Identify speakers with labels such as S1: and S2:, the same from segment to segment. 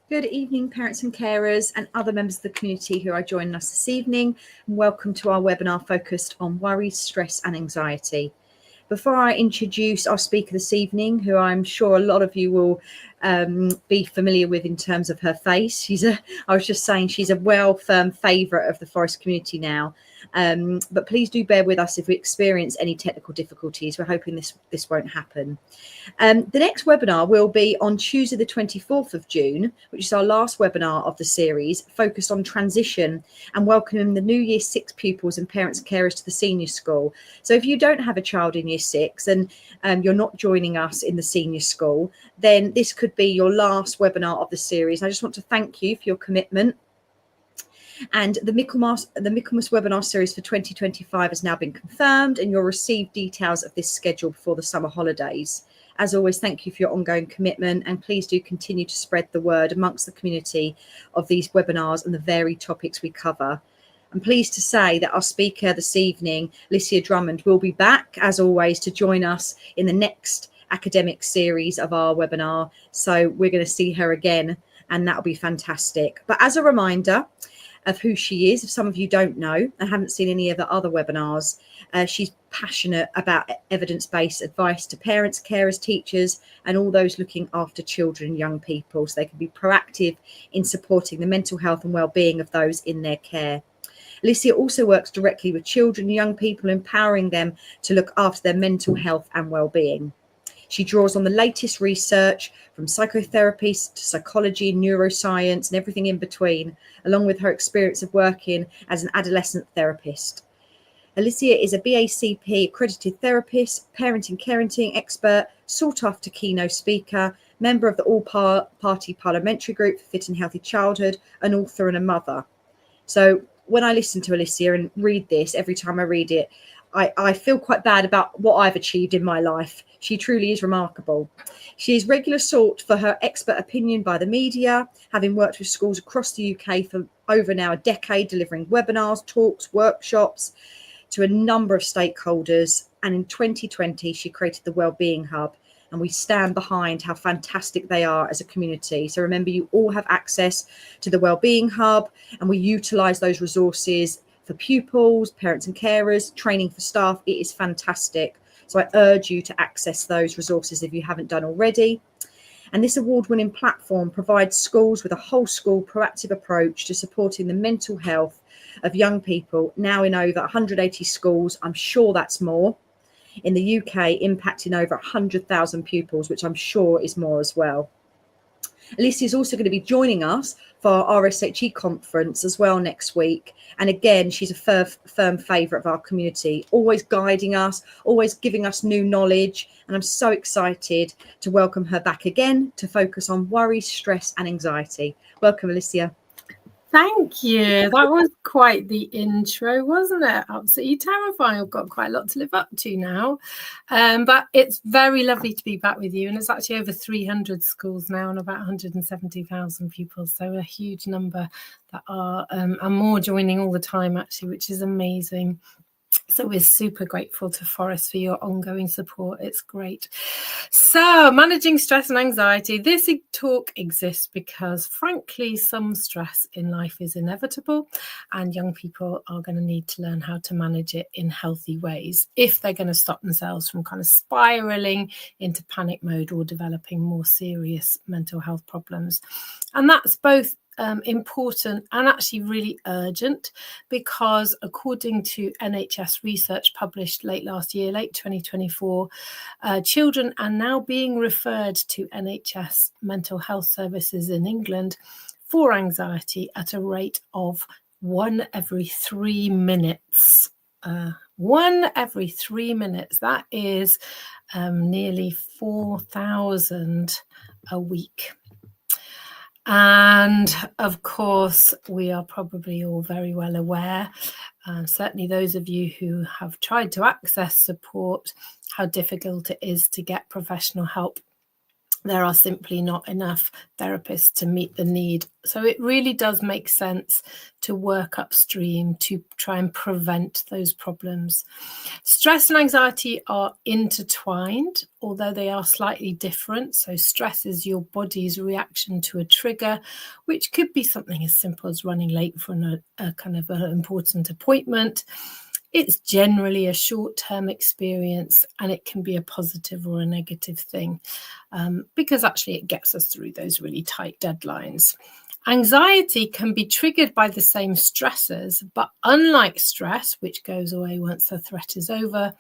S1: Good evening, parents and carers and other members of the community who are joining us this evening. And welcome to our webinar focused on worry, stress and anxiety. Before I introduce our speaker this evening, who I'm sure a lot of you will be familiar with in terms of her face. I was just saying she's a firm favourite of the Forest community now. But please do bear with us if we experience any technical difficulties. We're hoping this won't happen. The next webinar will be on Tuesday the 24th of June, which is our last webinar of the series, focused on transition and welcoming the new Year 6 pupils and parents and carers to the senior school. So if you don't have a child in Year 6 and you're not joining us in the senior school, then this could be your last webinar of the series. I just want to thank you for your commitment. And the Michaelmas webinar series for 2025 has now been confirmed, and you'll receive details of this schedule before the summer holidays. As always, thank you for your ongoing commitment, and please do continue to spread the word amongst the community of these webinars and the varied topics we cover. I'm pleased to say that our speaker this evening, Alicia Drummond, will be back, as always, to join us in the next academic series of our webinar. So we're going to see her again, and that'll be fantastic. But as a reminder of who she is, if some of you don't know and haven't seen any of the other webinars, she's passionate about evidence-based advice to parents, carers, teachers, and all those looking after children and young people, so they can be proactive in supporting the mental health and well-being of those in their care. Alicia also works directly with children and young people, empowering them to look after their mental health and well-being. She draws on the latest research from psychotherapy to psychology, neuroscience, and everything in between, along with her experience of working as an adolescent therapist. Alicia is a BACP accredited therapist, parenting carenting expert, sought after keynote speaker, member of the all-party parliamentary group for Fit and Healthy Childhood, an author and a mother. So when I listen to Alicia and read this, every time I read it, I feel quite bad about what I've achieved in my life. She truly is remarkable. She is regular sought for her expert opinion by the media, having worked with schools across the UK for over now a decade, delivering webinars, talks, workshops to a number of stakeholders. And in 2020, she created the Wellbeing Hub, and we stand behind how fantastic they are as a community. So remember, you all have access to the Wellbeing Hub, and we utilise those resources for pupils, parents and carers, training for staff. It is fantastic. So I urge you to access those resources if you haven't done already. And this award-winning platform provides schools with a whole school proactive approach to supporting the mental health of young people, now in over 180 schools. I'm sure that's more in the UK, impacting over 100,000 pupils, which I'm sure is more as well. Alicia is also going to be joining us for our RSHE conference as well next week. And again, she's a firm favourite of our community, always guiding us, always giving us new knowledge. And I'm so excited to welcome her back again to focus on worry, stress and anxiety. Welcome, Alicia.
S2: Thank you. That was quite the intro, wasn't it? Absolutely terrifying. I've got quite a lot to live up to now. But it's very lovely to be back with you. And it's actually over 300 schools now and about 170,000 pupils. So a huge number that are and more joining all the time, actually, which is amazing. So we're super grateful to Forest for your ongoing support. It's great. So managing stress and anxiety. This talk exists because, frankly, some stress in life is inevitable, and young people are going to need to learn how to manage it in healthy ways if they're going to stop themselves from kind of spiraling into panic mode or developing more serious mental health problems. And that's both important and actually really urgent, because according to NHS research published late 2024, children are now being referred to NHS mental health services in England for anxiety at a rate of 1 every 3 minutes. 1 every 3 minutes. That is nearly 4,000 a week. And of course, we are probably all very well aware, certainly those of you who have tried to access support, how difficult it is to get professional help there are simply not enough therapists to meet the need. So it really does make sense to work upstream to try and prevent those problems. Stress and anxiety are intertwined, although they are slightly different. So stress is your body's reaction to a trigger, which could be something as simple as running late for a kind of an important appointment. It's generally a short-term experience, and it can be a positive or a negative thing, because actually it gets us through those really tight deadlines. Anxiety can be triggered by the same stressors, but unlike stress, which goes away once the threat is over,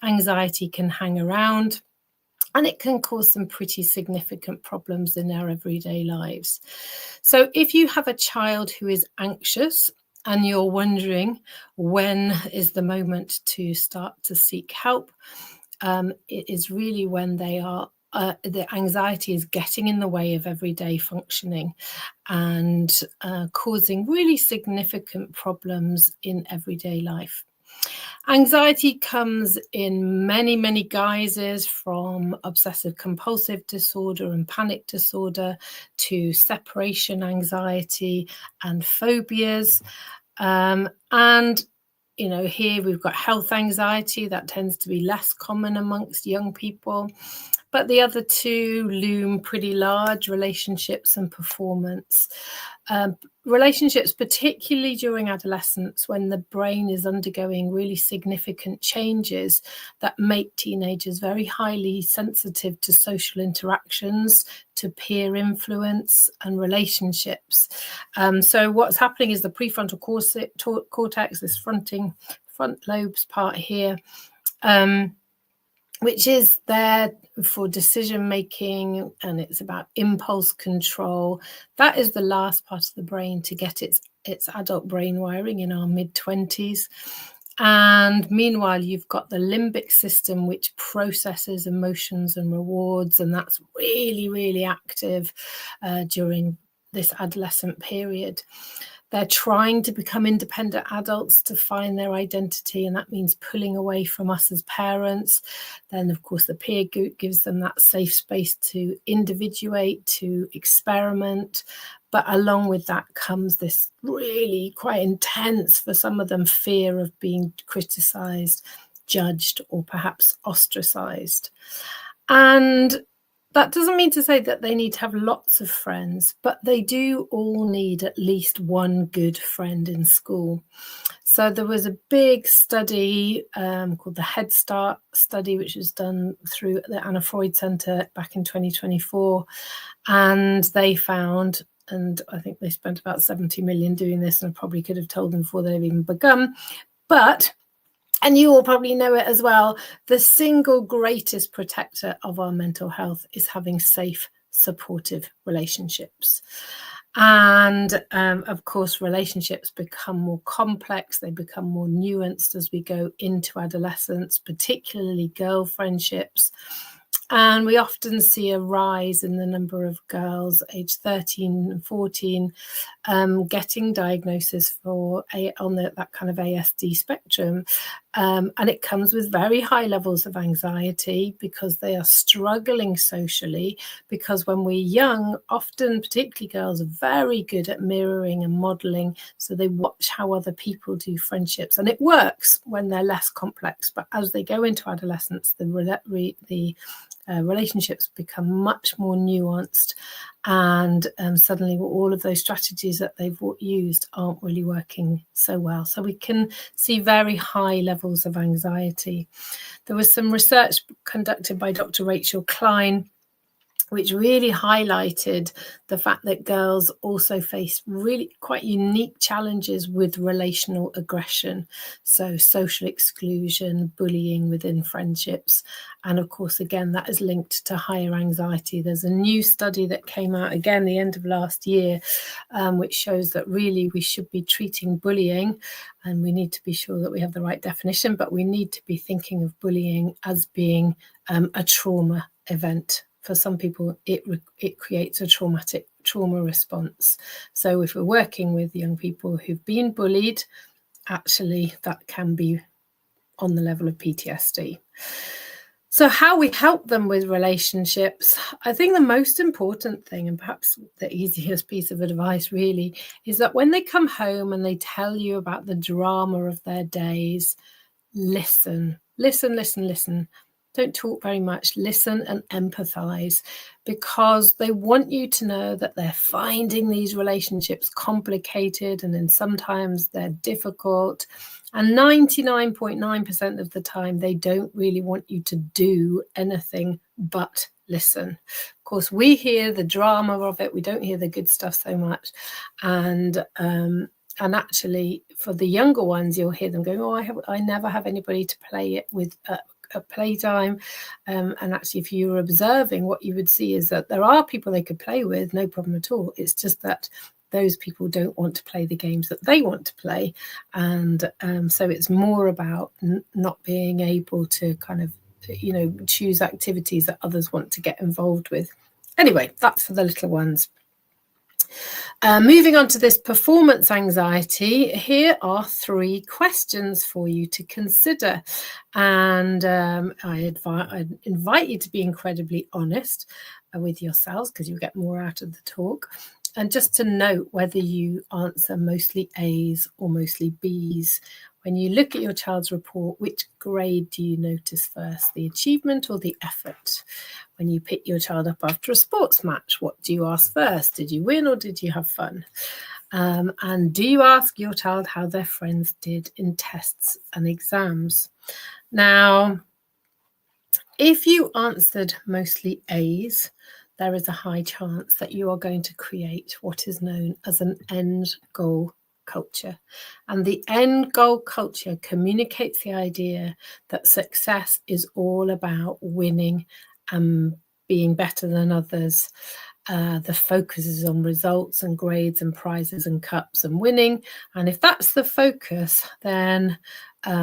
S2: anxiety can hang around, and it can cause some pretty significant problems in our everyday lives. So if you have a child who is anxious, and you're wondering when is the moment to start to seek help, it is really when they are the anxiety is getting in the way of everyday functioning and causing really significant problems in everyday life. Anxiety comes in many, many guises, from obsessive compulsive disorder and panic disorder to separation anxiety and phobias. And, you know, here we've got health anxiety that tends to be less common amongst young people. But the other two loom pretty large: relationships and performance. Relationships, particularly during adolescence, when the brain is undergoing really significant changes that make teenagers very highly sensitive to social interactions, to peer influence and relationships. So what's happening is the prefrontal cortex, this front lobes part here, which is there for decision making, and it's about impulse control. That is the last part of the brain to get its adult brain wiring in our mid-20s. And meanwhile, you've got the limbic system, which processes emotions and rewards, and that's really, really active during this adolescent period. They're trying to become independent adults to find their identity, and that means pulling away from us as parents. Then, of course, the peer group gives them that safe space to individuate, to experiment. But along with that comes this really quite intense, for some of them, fear of being criticised, judged, or perhaps ostracised. And that doesn't mean to say that they need to have lots of friends, but they do all need at least one good friend in school. So there was a big study called the Head Start study, which was done through the Anna Freud Centre back in 2024. And they found, and I think they spent about 70 million doing this, and I probably could have told them before they've even begun, but, and you all probably know it as well, the single greatest protector of our mental health is having safe, supportive relationships. And of course, relationships become more complex, they become more nuanced as we go into adolescence, particularly girl friendships. And we often see a rise in the number of girls aged 13 and 14 getting diagnosis on that kind of ASD spectrum. And it comes with very high levels of anxiety because they are struggling socially, because when we're young, often, particularly girls, are very good at mirroring and modelling. So they watch how other people do friendships, and it works when they're less complex. But as they go into adolescence, the relationships become much more nuanced, and suddenly all of those strategies that they've used aren't really working so well. So we can see very high levels of anxiety. There was some research conducted by Dr. Rachel Klein, which really highlighted the fact that girls also face really quite unique challenges with relational aggression. So social exclusion, bullying within friendships. And of course, again, that is linked to higher anxiety. There's a new study that came out again the end of last year, which shows that really we should be treating bullying, and we need to be sure that we have the right definition, but we need to be thinking of bullying as being a trauma event. For some people, it creates a trauma response. So if we're working with young people who've been bullied, actually that can be on the level of PTSD. So how we help them with relationships, I think the most important thing, and perhaps the easiest piece of advice really, is that when they come home and they tell you about the drama of their days, listen. Don't talk very much. Listen and empathize, because they want you to know that they're finding these relationships complicated, and then sometimes they're difficult. And 99.9% of the time, they don't really want you to do anything but listen. Of course, we hear the drama of it. We don't hear the good stuff so much. And actually, for the younger ones, you'll hear them going, "Oh, I never have anybody to play it with at playtime." And actually, if you were observing, what you would see is that there are people they could play with, no problem at all. It's just that those people don't want to play the games that they want to play. And so it's more about not being able to kind of, choose activities that others want to get involved with. Anyway, that's for the little ones. Moving on to this performance anxiety, here are 3 questions for you to consider. And I invite you to be incredibly honest with yourselves, because you'll get more out of the talk. And just to note whether you answer mostly A's or mostly B's. When you look at your child's report, which grade do you notice first, the achievement or the effort? When you pick your child up after a sports match, what do you ask first? Did you win or did you have fun? And do you ask your child how their friends did in tests and exams? Now, if you answered mostly A's, there is a high chance that you are going to create what is known as an end goal culture. And the end goal culture communicates the idea that success is all about winning and being better than others. The focus is on results and grades and prizes and cups and winning. And if that's the focus, then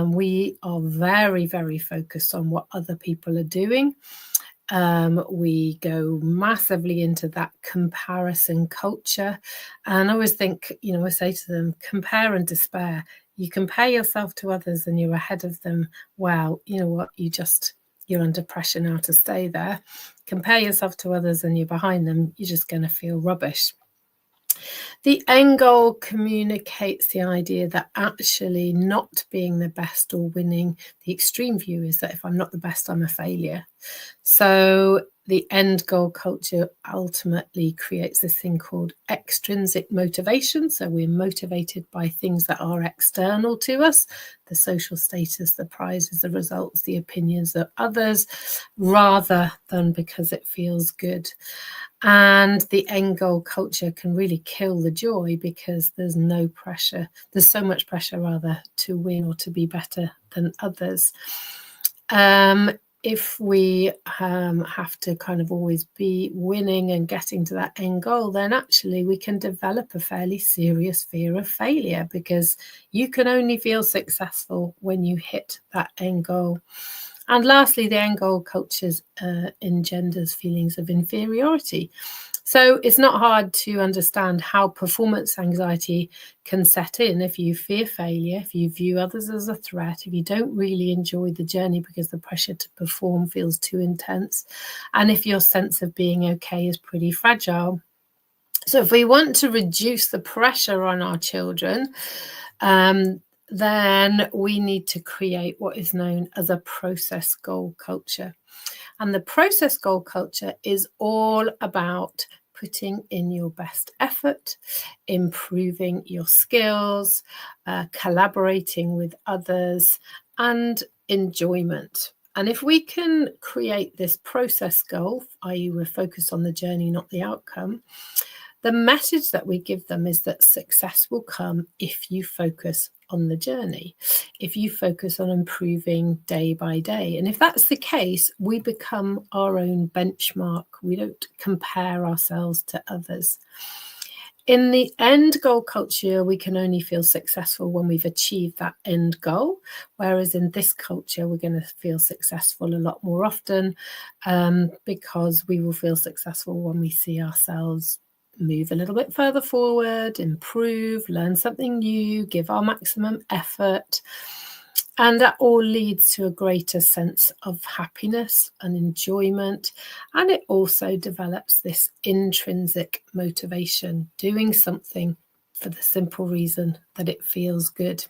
S2: we are very, very focused on what other people are doing. We go massively into that comparison culture. And I always think, I say to them, compare and despair. You compare yourself to others and you're ahead of them. Well, you know what? You're under pressure now to stay there. Compare yourself to others and you're behind them. You're just going to feel rubbish. The end goal communicates the idea that actually not being the best or winning, the extreme view is that if I'm not the best, I'm a failure. So the end goal culture ultimately creates this thing called extrinsic motivation. So we're motivated by things that are external to us, the social status, the prizes, the results, the opinions of others, rather than because it feels good. And the end goal culture can really kill the joy, because there's no pressure. There's so much pressure, rather, to win or to be better than others. If we have to kind of always be winning and getting to that end goal, then actually we can develop a fairly serious fear of failure, because you can only feel successful when you hit that end goal. And lastly, the end goal culture engenders feelings of inferiority. So it's not hard to understand how performance anxiety can set in if you fear failure, if you view others as a threat, if you don't really enjoy the journey because the pressure to perform feels too intense, and if your sense of being okay is pretty fragile. So if we want to reduce the pressure on our children, then we need to create what is known as a process goal culture. And the process goal culture is all about putting in your best effort, improving your skills, collaborating with others, and enjoyment. And if we can create this process goal, i.e. we're focused on the journey, not the outcome, the message that we give them is that success will come if you focus on the journey, if you focus on improving day by day. And if that's the case, we become our own benchmark. We don't compare ourselves to others. In the end goal culture, we can only feel successful when we've achieved that end goal, whereas in this culture, we're going to feel successful a lot more often, because we will feel successful when we see ourselves move a little bit further forward, improve, learn something new, give our maximum effort. And that all leads to a greater sense of happiness and enjoyment. And it also develops this intrinsic motivation, doing something for the simple reason that it feels good.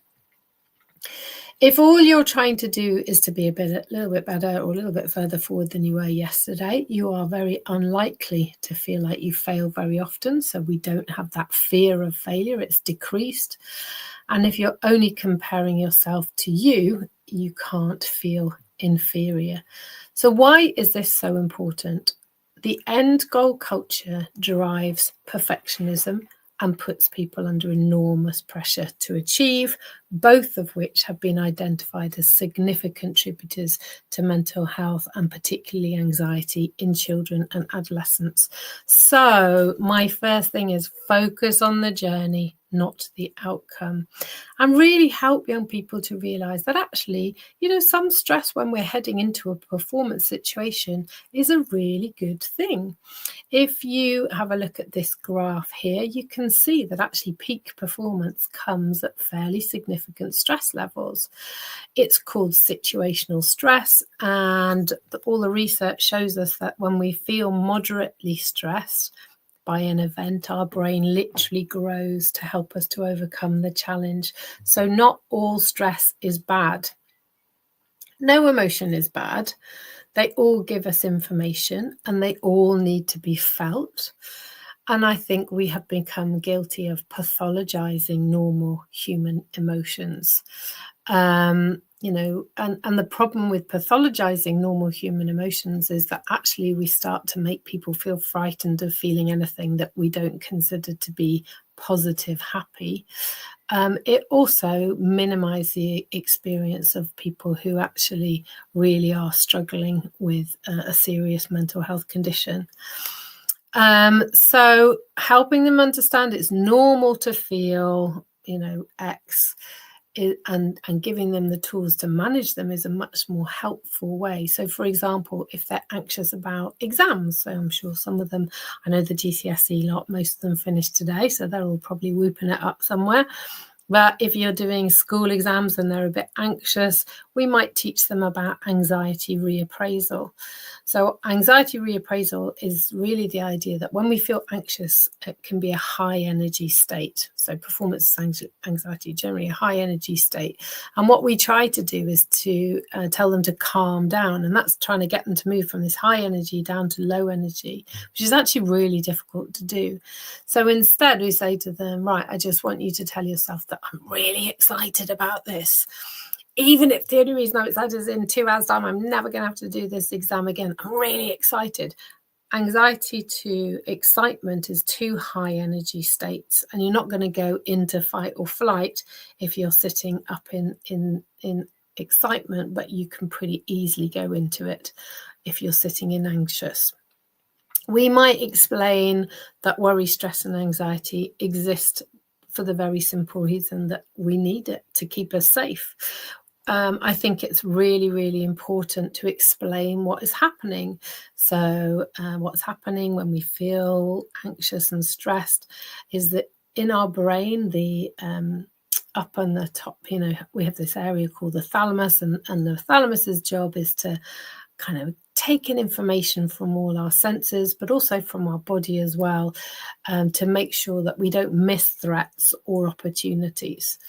S2: If all you're trying to do is to be a little bit better or a little bit further forward than you were yesterday, you are very unlikely to feel like you fail very often. So we don't have that fear of failure. It's decreased. And if you're only comparing yourself to you, you can't feel inferior. So why is this so important? The end goal culture drives perfectionism and puts people under enormous pressure to achieve, both of which have been identified as significant contributors to mental health and particularly anxiety in children and adolescents. So my first thing is focus on the journey, not the outcome, and really help young people to realize that actually, some stress when we're heading into a performance situation is a really good thing. If you have a look at this graph here, you can see that actually peak performance comes at fairly significant stress levels. It's called situational stress, and all the research shows us that when we feel moderately stressed by an event, our brain literally grows to help us to overcome the challenge. So not all stress is bad. No emotion is bad. They all give us information and they all need to be felt. And I think we have become guilty of pathologizing normal human emotions. And the problem with pathologizing normal human emotions is that actually we start to make people feel frightened of feeling anything that we don't consider to be positive, happy. It also minimizes the experience of people who actually really are struggling with a serious mental health condition. So helping them understand it's normal to feel, X, and giving them the tools to manage them is a much more helpful way. So, for example, if they're anxious about exams, so I'm sure some of them, I know the GCSE lot, most of them finished today, so they're all probably whooping it up somewhere. But if you're doing school exams and they're a bit anxious, we might teach them about anxiety reappraisal. So anxiety reappraisal is really the idea that when we feel anxious, it can be a high energy state. So performance anxiety, generally a high energy state. And what we try to do is to tell them to calm down. And that's trying to get them to move from this high energy down to low energy, which is actually really difficult to do. So instead we say to them, right, I just want you to tell yourself that I'm really excited about this. Even if the only reason I'm excited is in 2 hours' time, I'm never going to have to do this exam again. I'm really excited. Anxiety to excitement is two high energy states, and you're not going to go into fight or flight if you're sitting up in excitement, but you can pretty easily go into it if you're sitting in anxious. We might explain that worry, stress, and anxiety exist for the very simple reason that we need it to keep us safe. I think it's really, really important to explain what is happening. So what's happening when we feel anxious and stressed is that in our brain, the up on the top, we have this area called the thalamus, and the thalamus's job is to kind of take in information from all our senses, but also from our body as well, to make sure that we don't miss threats or opportunities.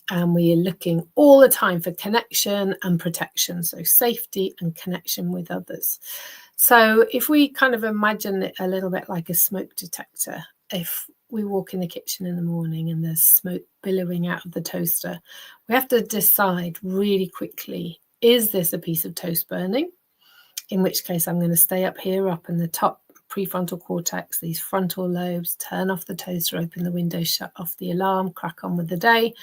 S2: And we are looking all the time for connection and protection, so safety and connection with others. So if we kind of imagine it a little bit like a smoke detector, if we walk in the kitchen in the morning and there's smoke billowing out of the toaster, we have to decide really quickly, is this a piece of toast burning? In which case I'm going to stay up here, up in the top prefrontal cortex, these frontal lobes, turn off the toaster, open the window, shut off the alarm, crack on with the day.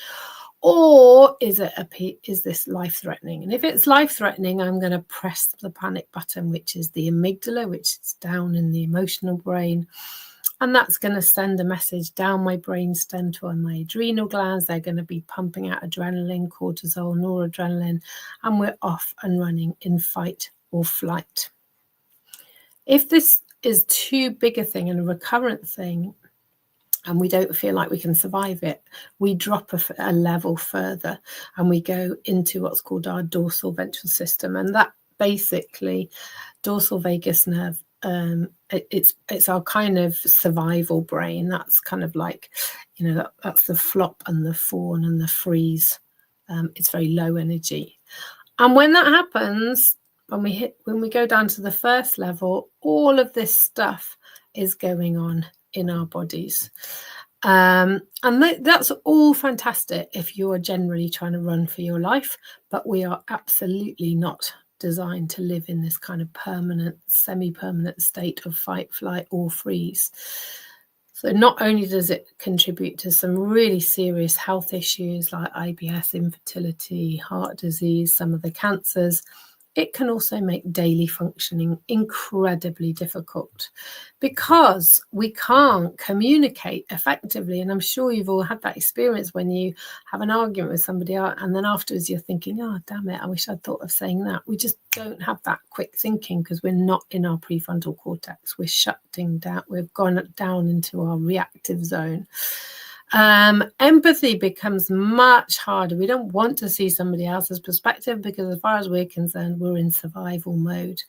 S2: Or is this life-threatening? And if it's life-threatening, I'm going to press the panic button, which is the amygdala, which is down in the emotional brain. And that's going to send a message down my brainstem to my adrenal glands. They're going to be pumping out adrenaline, cortisol, noradrenaline, and we're off and running in fight or flight. If this is too big a thing and a recurrent thing, and we don't feel like we can survive it, we drop a level further and we go into what's called our dorsal ventral system. And that basically, dorsal vagus nerve, it's our kind of survival brain. That's kind of like, that's the flop and the fawn and the freeze. It's very low energy. And when that happens, when we go down to the first level, all of this stuff is going on in our bodies. And that's all fantastic if you are generally trying to run for your life, but we are absolutely not designed to live in this kind of permanent, semi-permanent state of fight, flight, or freeze. So not only does it contribute to some really serious health issues like IBS, infertility, heart disease, some of the cancers, it can also make daily functioning incredibly difficult because we can't communicate effectively. And I'm sure you've all had that experience when you have an argument with somebody and then afterwards you're thinking, oh, damn it, I wish I'd thought of saying that. We just don't have that quick thinking because we're not in our prefrontal cortex. We're shutting down. We've gone down into our reactive zone. Empathy becomes much harder. We don't want to see somebody else's perspective because as far as we're concerned, we're in survival mode.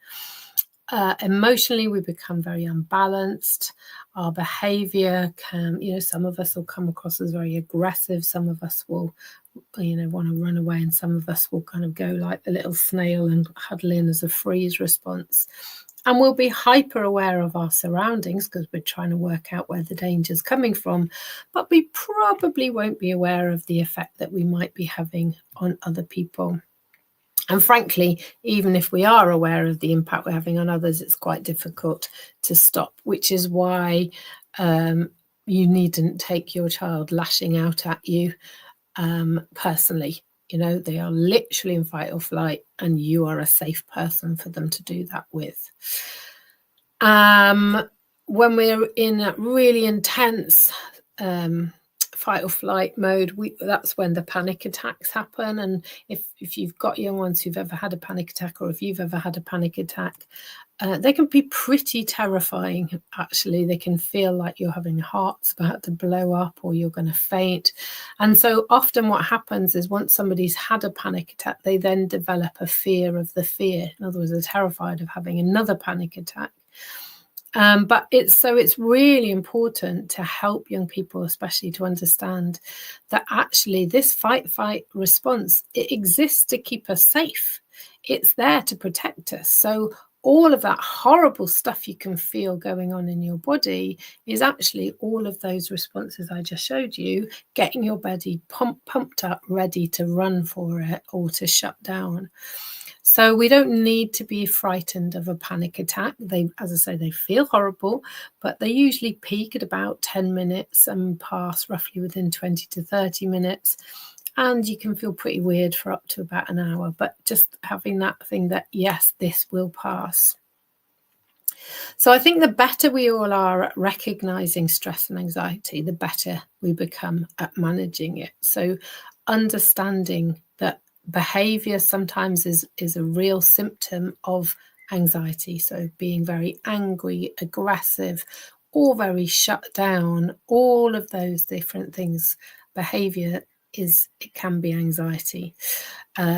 S2: Emotionally, we become very unbalanced. Our behavior can, some of us will come across as very aggressive. Some of us will, want to run away, and some of us will kind of go like the little snail and huddle in as a freeze response. And we'll be hyper aware of our surroundings because we're trying to work out where the danger is coming from, but we probably won't be aware of the effect that we might be having on other people. And frankly, even if we are aware of the impact we're having on others, it's quite difficult to stop, which is why you needn't take your child lashing out at you personally. They are literally in fight or flight, and you are a safe person for them to do that with. When we're in a really intense fight or flight mode, that's when the panic attacks happen. And if you've got young ones who've ever had a panic attack, or if you've ever had a panic attack, they can be pretty terrifying, actually. They can feel like you're having heart's about to blow up or you're going to faint. And so often what happens is once somebody's had a panic attack, they then develop a fear of the fear. In other words, they're terrified of having another panic attack. But it's really important to help young people, especially, to understand that actually this fight response, it exists to keep us safe. It's there to protect us. So all of that horrible stuff you can feel going on in your body is actually all of those responses I just showed you, getting your body pumped up, ready to run for it or to shut down. So we don't need to be frightened of a panic attack. They, as I say, they feel horrible, but they usually peak at about 10 minutes and pass roughly within 20 to 30 minutes. And you can feel pretty weird for up to about an hour, but just having that thing that, yes, this will pass. So I think the better we all are at recognizing stress and anxiety, the better we become at managing it. So understanding that behavior sometimes is a real symptom of anxiety. So being very angry, aggressive, or very shut down, all of those different things, behavior it can be anxiety.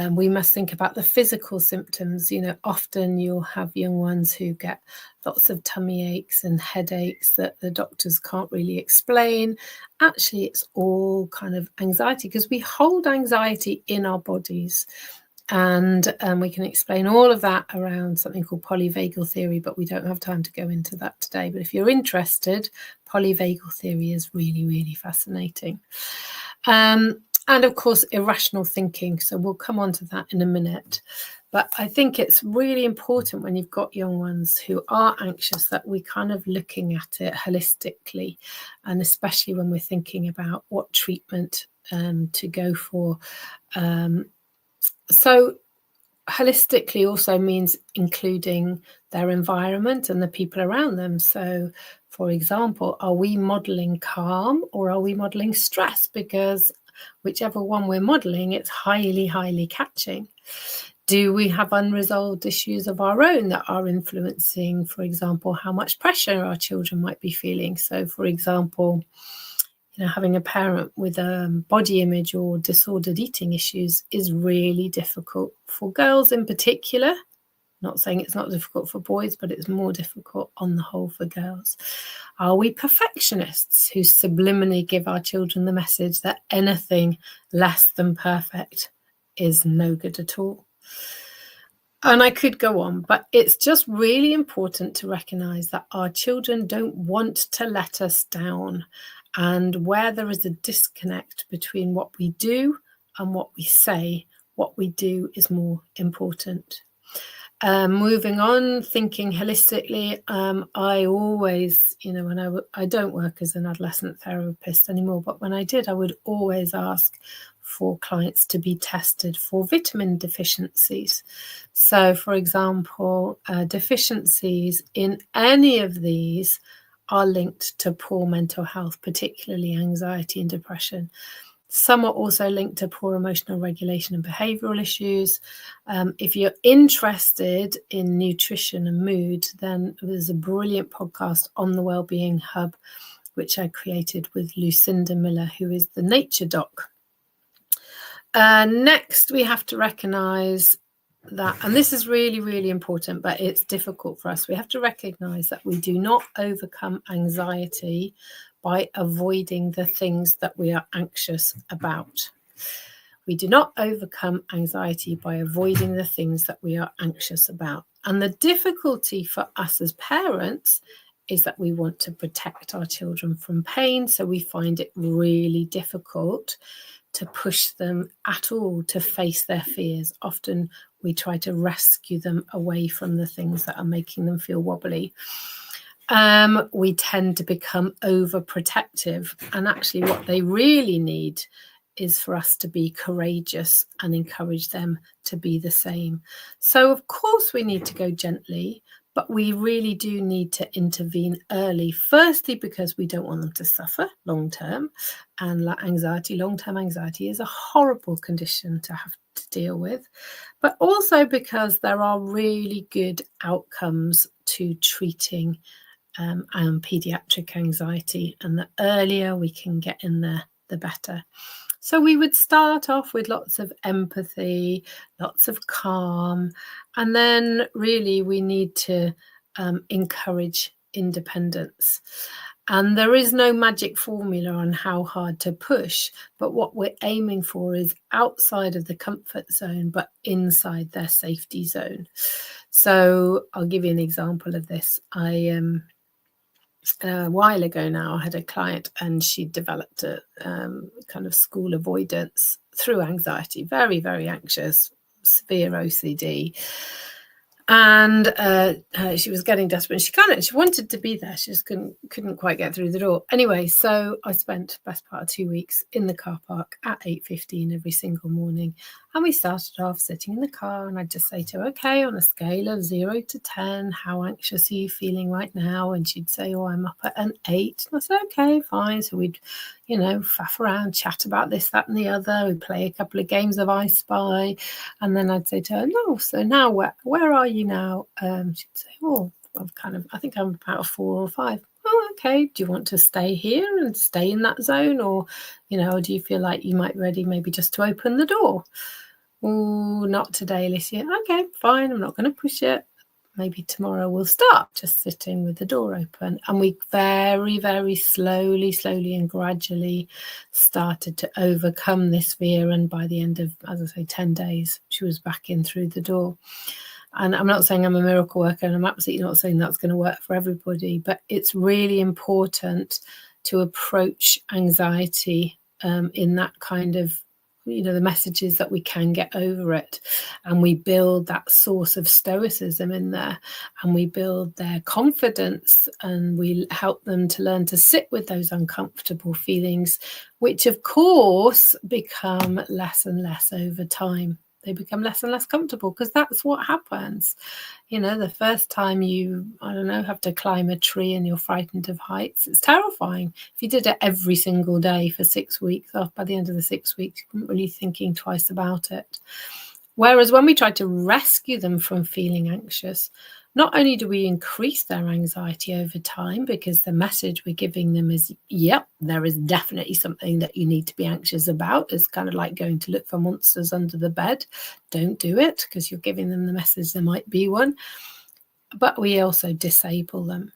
S2: We must think about the physical symptoms. Often you'll have young ones who get lots of tummy aches and headaches that the doctors can't really explain. Actually, it's all kind of anxiety because we hold anxiety in our bodies. And we can explain all of that around something called polyvagal theory, but we don't have time to go into that today. But if you're interested, polyvagal theory is really, really fascinating. And of course, irrational thinking. So we'll come on to that in a minute. But I think it's really important when you've got young ones who are anxious that we're kind of looking at it holistically, and especially when we're thinking about what treatment to go for. So holistically also means including their environment and the people around them. So, for example, are we modeling calm or are we modeling stress? Because whichever one we're modeling, it's highly, highly catching. Do we have unresolved issues of our own that are influencing, for example, how much pressure our children might be feeling? So, for example, having a parent with body image or disordered eating issues is really difficult for girls in particular. Not saying it's not difficult for boys, but it's more difficult on the whole for girls. Are we perfectionists who subliminally give our children the message that anything less than perfect is no good at all? And I could go on, but it's just really important to recognize that our children don't want to let us down. And where there is a disconnect between what we do and what we say, what we do is more important. Moving on, thinking holistically, I always, when I don't work as an adolescent therapist anymore, but when I did, I would always ask for clients to be tested for vitamin deficiencies. So, for example, deficiencies in any of these are linked to poor mental health, particularly anxiety and depression. Some are also linked to poor emotional regulation and behavioural issues. If you're interested in nutrition and mood, then there's a brilliant podcast on the Wellbeing Hub, which I created with Lucinda Miller, who is the nature doc. Next, we have to recognise that, and this is really, really important, but it's difficult for us. We have to recognise that we do not overcome anxiety by avoiding the things that we are anxious about. We do not overcome anxiety by avoiding the things that we are anxious about. And the difficulty for us as parents is that we want to protect our children from pain. So we find it really difficult to push them at all to face their fears. Often we try to rescue them away from the things that are making them feel wobbly. We tend to become overprotective, and actually what they really need is for us to be courageous and encourage them to be the same. So of course we need to go gently, but we really do need to intervene early. Firstly, because we don't want them to suffer long term, and long-term anxiety is a horrible condition to have to deal with, but also because there are really good outcomes to treating pediatric anxiety, and the earlier we can get in there, the better. So we would start off with lots of empathy, lots of calm, and then really we need to encourage independence. And there is no magic formula on how hard to push, but what we're aiming for is outside of the comfort zone, but inside their safety zone. So I'll give you an example of this. A while ago now, I had a client and she developed a kind of school avoidance through anxiety, very, very anxious, severe OCD. And she was getting desperate. She wanted to be there. She just couldn't quite get through the door. Anyway, so I spent the best part of 2 weeks in the car park at 8:15 every single morning. And we started off sitting in the car, and I'd just say to her, okay, on a scale of 0 to 10, how anxious are you feeling right now? And she'd say, oh, I'm up at an 8. And I said, okay, fine. So we'd, faff around, chat about this, that, and the other. We'd play a couple of games of I Spy. And then I'd say to her, no, so now where are you now? She'd say, oh, I think I'm about a 4 or 5. Oh, okay. Do you want to stay here and stay in that zone? Or, do you feel like you might be ready maybe just to open the door? Oh, not today, Alicia. Okay, fine. I'm not going to push it. Maybe tomorrow we'll start just sitting with the door open. And we very, very slowly and gradually started to overcome this fear. And by the end of, as I say, 10 days, she was back in through the door. And I'm not saying I'm a miracle worker, and I'm absolutely not saying that's going to work for everybody, but it's really important to approach anxiety in that kind of, the messages that we can get over it. And we build that source of stoicism in there, and we build their confidence, and we help them to learn to sit with those uncomfortable feelings, which of course become less and less over time. They become less and less comfortable because that's what happens. The first time you, have to climb a tree and you're frightened of heights, it's terrifying. If you did it every single day for 6 weeks, by the end of the 6 weeks, you weren't really thinking twice about it. Whereas when we try to rescue them from feeling anxious, not only do we increase their anxiety over time, because the message we're giving them is, yep, there is definitely something that you need to be anxious about. It's kind of like going to look for monsters under the bed. Don't do it, because you're giving them the message there might be one. But we also disable them,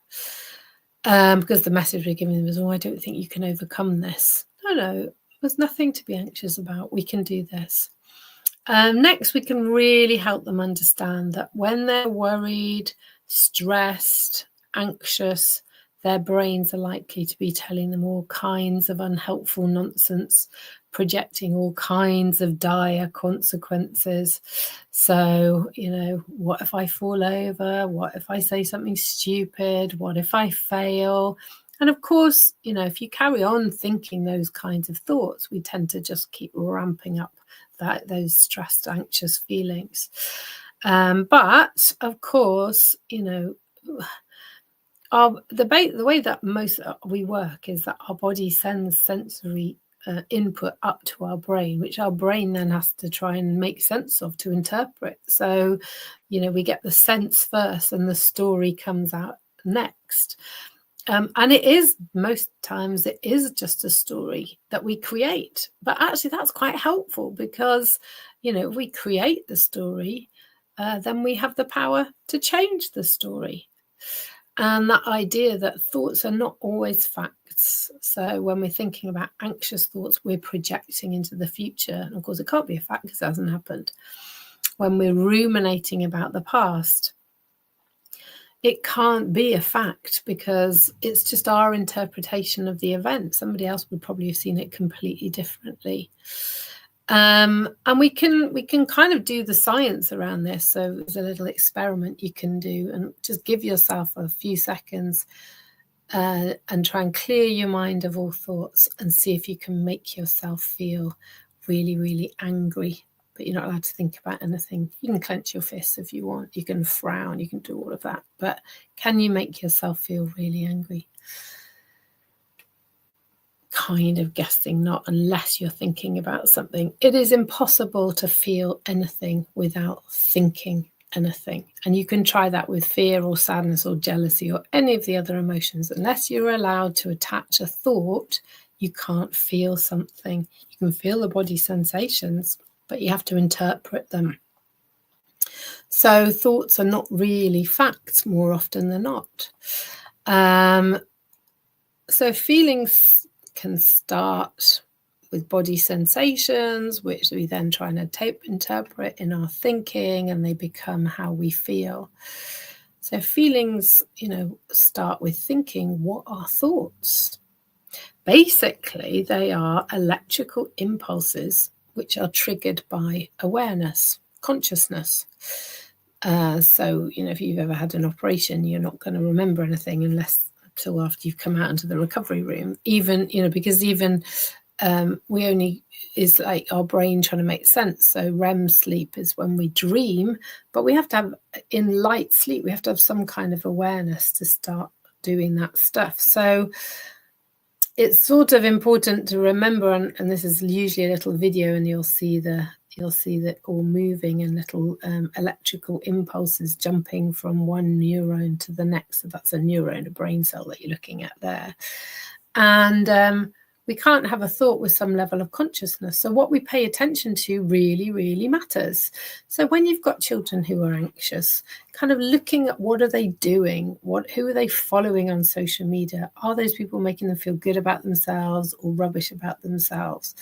S2: because the message we're giving them is, oh, I don't think you can overcome this. No, there's nothing to be anxious about. We can do this. Next, we can really help them understand that when they're worried, stressed, anxious, their brains are likely to be telling them all kinds of unhelpful nonsense, projecting all kinds of dire consequences. So, what if I fall over? What if I say something stupid? What if I fail? And of course, if you carry on thinking those kinds of thoughts, we tend to just keep ramping up those stressed, anxious feelings. But of course, the way that most we work is that our body sends sensory input up to our brain, which our brain then has to try and make sense of, to interpret. So, we get the sense first and the story comes out next. And it is, most times, it is just a story that we create. But actually, that's quite helpful, because, if we create the story, then we have the power to change the story. And that idea that thoughts are not always facts. So when we're thinking about anxious thoughts, we're projecting into the future. And of course, it can't be a fact because it hasn't happened. When we're ruminating about the past, it can't be a fact because it's just our interpretation of the event. Somebody else would probably have seen it completely differently. And we can kind of do the science around this. So there's a little experiment you can do, and just give yourself a few seconds and try and clear your mind of all thoughts and see if you can make yourself feel really, really angry. But you're not allowed to think about anything. You can clench your fists if you want. You can frown. You can do all of that. But can you make yourself feel really angry? Kind of guessing not, unless you're thinking about something. It is impossible to feel anything without thinking anything. And you can try that with fear or sadness or jealousy or any of the other emotions. Unless you're allowed to attach a thought, you can't feel something. You can feel the body sensations, but you have to interpret them. So thoughts are not really facts more often than not. So feelings can start with body sensations, which we then try and interpret in our thinking, and they become how we feel. So feelings, start with thinking. What are thoughts? Basically, they are electrical impulses which are triggered by awareness, consciousness. So, if you've ever had an operation, you're not going to remember anything until after you've come out into the recovery room. Because we only is like our brain trying to make sense. So REM sleep is when we dream, but we have to have, in light sleep, we have to have some kind of awareness to start doing that stuff. So it's sort of important to remember, and this is usually a little video, and you'll see that all moving and little electrical impulses jumping from one neuron to the next. So that's a neuron, a brain cell that you're looking at there. And we can't have a thought with some level of consciousness. So what we pay attention to really, really matters. So when you've got children who are anxious, kind of looking at what are they doing? Who are they following on social media? Are those people making them feel good about themselves or rubbish about themselves?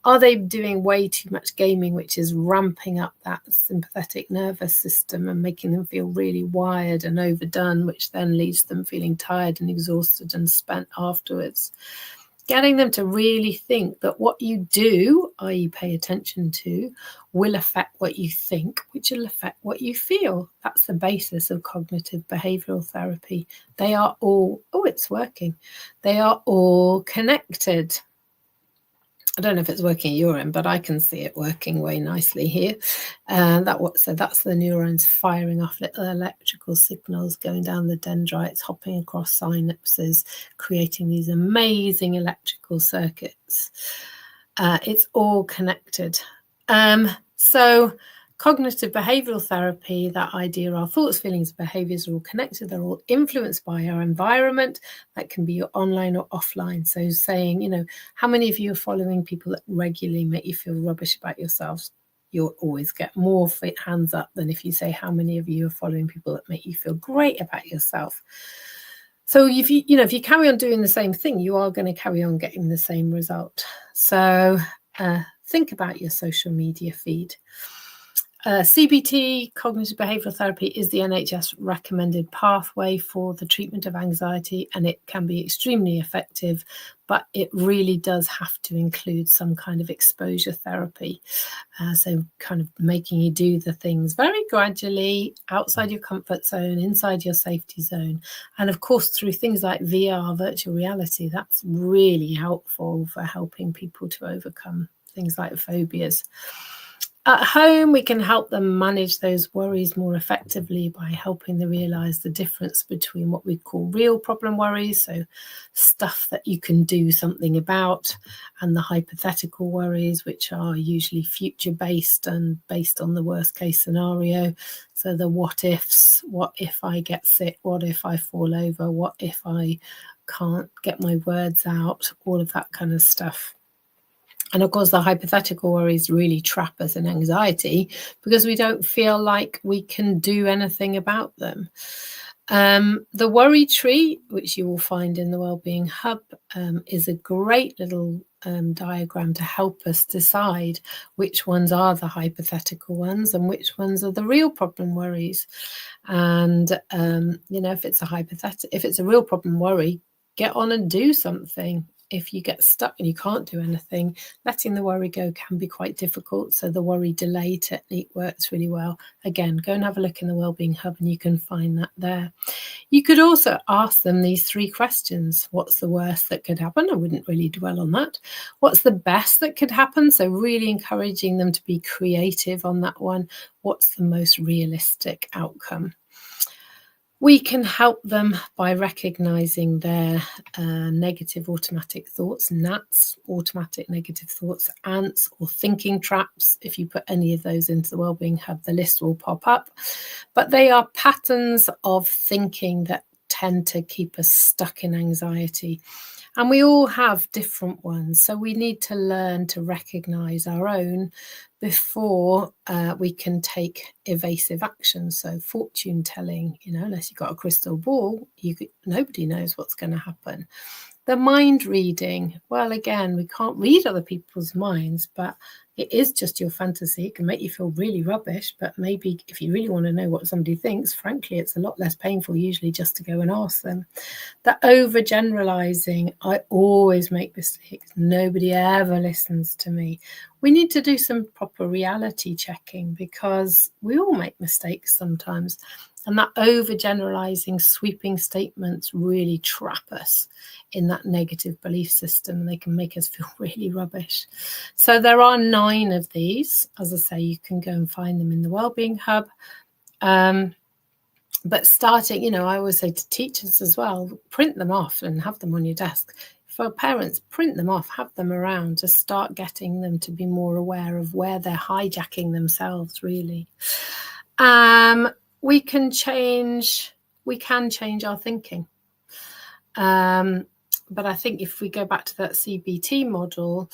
S2: Are they doing way too much gaming, which is ramping up that sympathetic nervous system and making them feel really wired and overdone, which then leaves them feeling tired and exhausted and spent afterwards? Getting them to really think that what you do, i.e. pay attention to, will affect what you think, which will affect what you feel. That's the basis of cognitive behavioural therapy. They are all, it's working. They are all connected. I don't know if it's working at your end, but I can see it working way nicely here. So that's the neurons firing off little electrical signals going down the dendrites, hopping across synapses, creating these amazing electrical circuits. It's all connected. So Cognitive behavioral therapy, that idea, our thoughts, feelings, behaviors are all connected. They're all influenced by our environment. That can be online or offline. So saying, how many of you are following people that regularly make you feel rubbish about yourselves? You'll always get more hands up than if you say how many of you are following people that make you feel great about yourself. So if you carry on doing the same thing, you are going to carry on getting the same result. So think about your social media feed. CBT, cognitive behavioural therapy, is the NHS recommended pathway for the treatment of anxiety, and it can be extremely effective, but it really does have to include some kind of exposure therapy. So kind of making you do the things very gradually, outside your comfort zone, inside your safety zone. And of course, through things like VR, virtual reality, that's really helpful for helping people to overcome things like phobias. At home, we can help them manage those worries more effectively by helping them realise the difference between what we call real problem worries, so stuff that you can do something about, and the hypothetical worries, which are usually future-based and based on the worst-case scenario. So the what ifs: what if I get sick? What if I fall over? What if I can't get my words out? All of that kind of stuff. And of course, the hypothetical worries really trap us in anxiety because we don't feel like we can do anything about them. The worry tree, which you will find in the Wellbeing Hub, is a great little diagram to help us decide which ones are the hypothetical ones and which ones are the real problem worries. And, if it's a real problem worry, get on and do something. If you get stuck and you can't do anything, letting the worry go can be quite difficult. So the worry delay technique works really well. Again, go and have a look in the Wellbeing Hub and you can find that there. You could also ask them these 3 questions. What's the worst that could happen? I wouldn't really dwell on that. What's the best that could happen? So really encouraging them to be creative on that one. What's the most realistic outcome? We can help them by recognising their negative automatic thoughts, NATs, automatic negative thoughts, ants, or thinking traps. If you put any of those into the Wellbeing Hub, the list will pop up. But they are patterns of thinking that tend to keep us stuck in anxiety. And we all have different ones. So we need to learn to recognise our own before we can take evasive action. So fortune telling, unless you've got a crystal ball, nobody knows what's going to happen. The mind reading, well, again, we can't read other people's minds, but it is just your fantasy. It can make you feel really rubbish, but maybe if you really want to know what somebody thinks, frankly, it's a lot less painful usually just to go and ask them. The overgeneralizing, I always make mistakes. Nobody ever listens to me. We need to do some proper reality checking because we all make mistakes sometimes. And that overgeneralizing, sweeping statements really trap us in that negative belief system. They can make us feel really rubbish. So there are 9 of these. As I say, you can go and find them in the Wellbeing Hub. But starting, I always say to teachers as well, print them off and have them on your desk. For parents, print them off, have them around to start getting them to be more aware of where they're hijacking themselves, really. We can change our thinking. But I think if we go back to that CBT model,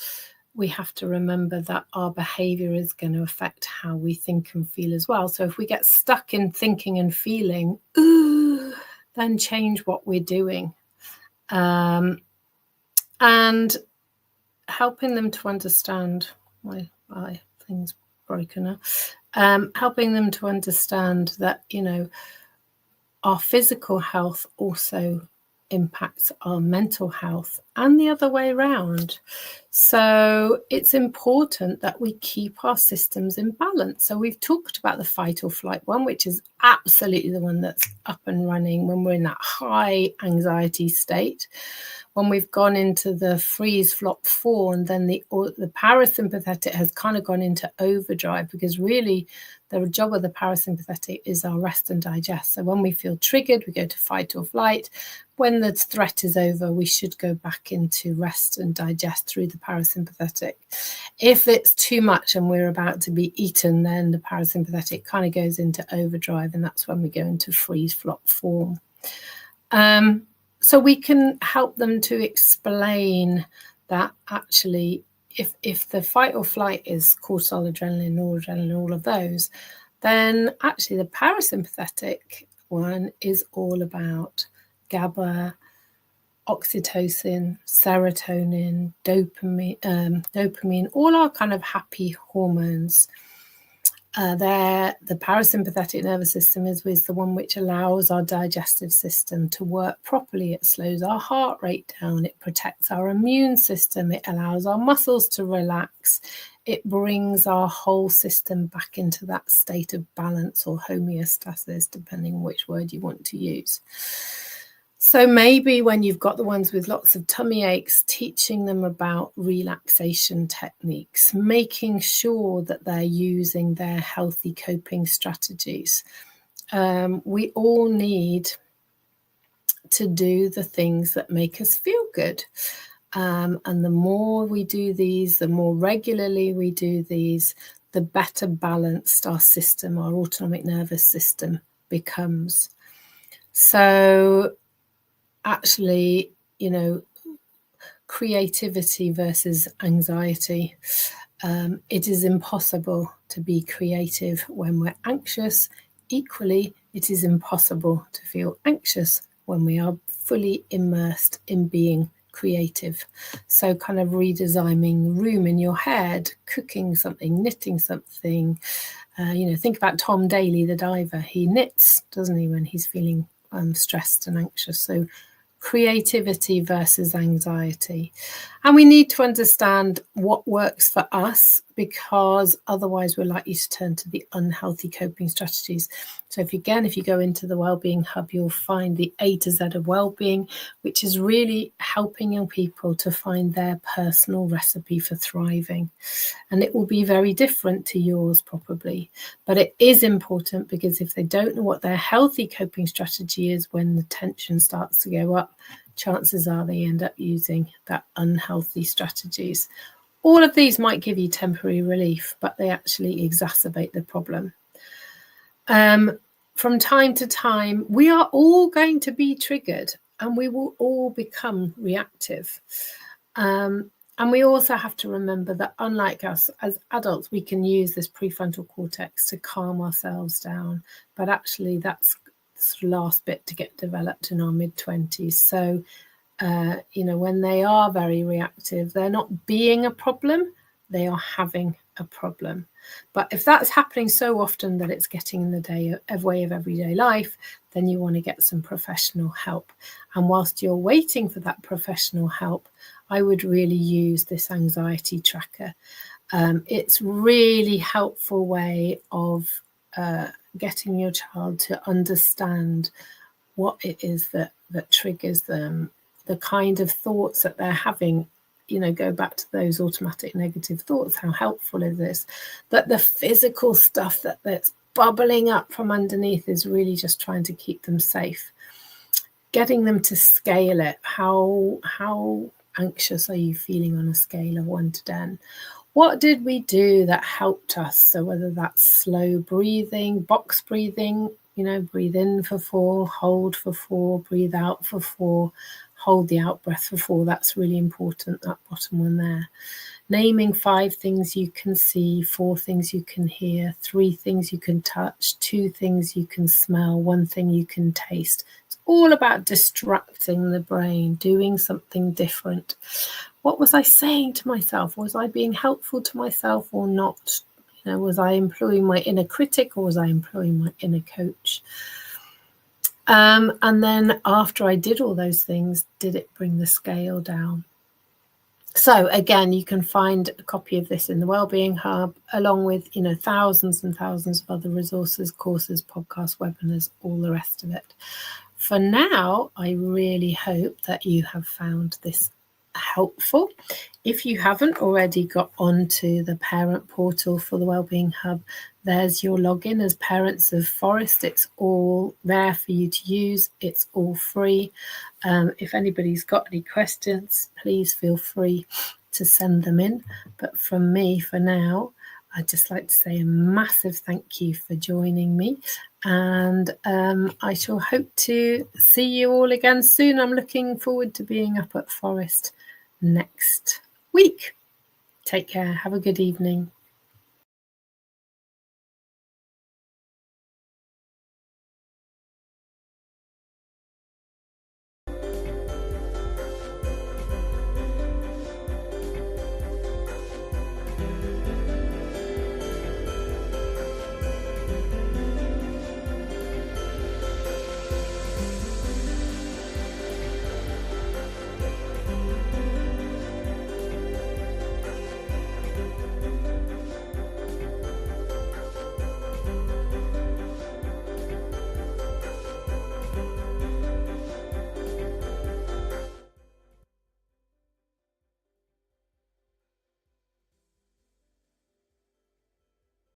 S2: we have to remember that our behavior is going to affect how we think and feel as well. So if we get stuck in thinking and feeling, then change what we're doing. And helping them to understand, my thing's broken now, helping them to understand that, our physical health also impacts our mental health and the other way around. So it's important that we keep our systems in balance. So we've talked about the fight or flight one, which is absolutely the one that's up and running when we're in that high anxiety state. When we've gone into the freeze, flop, fawn, and then the parasympathetic has kind of gone into overdrive, because really the job of the parasympathetic is our rest and digest. So when we feel triggered, we go to fight or flight. When the threat is over, we should go back back into rest and digest through the parasympathetic. If it's too much and we're about to be eaten, then the parasympathetic kind of goes into overdrive, and that's when we go into freeze-flop form. So we can help them to explain that actually if the fight or flight is cortisol, adrenaline, noradrenaline, all of those, then actually the parasympathetic one is all about GABA, oxytocin, serotonin, dopamine, all our kind of happy hormones. The parasympathetic nervous system is the one which allows our digestive system to work properly. It slows our heart rate down. It protects our immune system. It allows our muscles to relax. It brings our whole system back into that state of balance or homeostasis, depending on which word you want to use. So maybe when you've got the ones with lots of tummy aches, teaching them about relaxation techniques, making sure that they're using their healthy coping strategies. We all need to do the things that make us feel good. And the more we do these, the more regularly we do these, the better balanced our system, our autonomic nervous system becomes. So actually, creativity versus anxiety. It is impossible to be creative when we're anxious. Equally, it is impossible to feel anxious when we are fully immersed in being creative. So kind of redesigning room in your head, cooking something, knitting something. Think about Tom Daly, the diver. He knits, doesn't he, when he's feeling stressed and anxious. So creativity versus anxiety. And we need to understand what works for us, because otherwise we're likely to turn to the unhealthy coping strategies. So if you go into the Wellbeing Hub, you'll find the A to Z of wellbeing, which is really helping young people to find their personal recipe for thriving. And it will be very different to yours probably, but it is important, because if they don't know what their healthy coping strategy is when the tension starts to go up, chances are they end up using that unhealthy strategies. All of these might give you temporary relief, but they actually exacerbate the problem. From time to time, we are all going to be triggered, and we will all become reactive. And we also have to remember that, unlike us as adults, we can use this prefrontal cortex to calm ourselves down, but actually that's the last bit to get developed in our mid-20s. So when they are very reactive, they're not being a problem, they are having a problem. But if that's happening so often that it's getting in the way of everyday life, then you want to get some professional help. And whilst you're waiting for that professional help, I would really use this anxiety tracker. It's really helpful way of getting your child to understand what it is that triggers them, the kind of thoughts that they're having. Go back to those automatic negative thoughts. How helpful is this? That the physical stuff that's bubbling up from underneath is really just trying to keep them safe. Getting them to scale it. How anxious are you feeling on a scale of 1 to 10? What did we do that helped us? So whether that's slow breathing, box breathing, breathe in for 4, hold for 4, breathe out for 4, hold the out breath for 4. That's really important, that bottom one there. Naming 5 things you can see, 4 things you can hear, 3 things you can touch, 2 things you can smell, 1 thing you can taste. It's all about distracting the brain, doing something different. What was I saying to myself? Was I being helpful to myself or not? Was I employing my inner critic, or was I employing my inner coach? And then after I did all those things, did it bring the scale down? So again, you can find a copy of this in the Wellbeing Hub, along with thousands and thousands of other resources, courses, podcasts, webinars, all the rest of it. For now, I really hope that you have found this helpful. If you haven't already got onto the parent portal for the Wellbeing Hub, There's your login as parents of Forest. It's all there for you to use. It's all free. If anybody's got any questions, please feel free to send them in. But from me for now, I'd just like to say a massive thank you for joining me. And I shall hope to see you all again soon. I'm looking forward to being up at Forest next week. Take care. Have a good evening.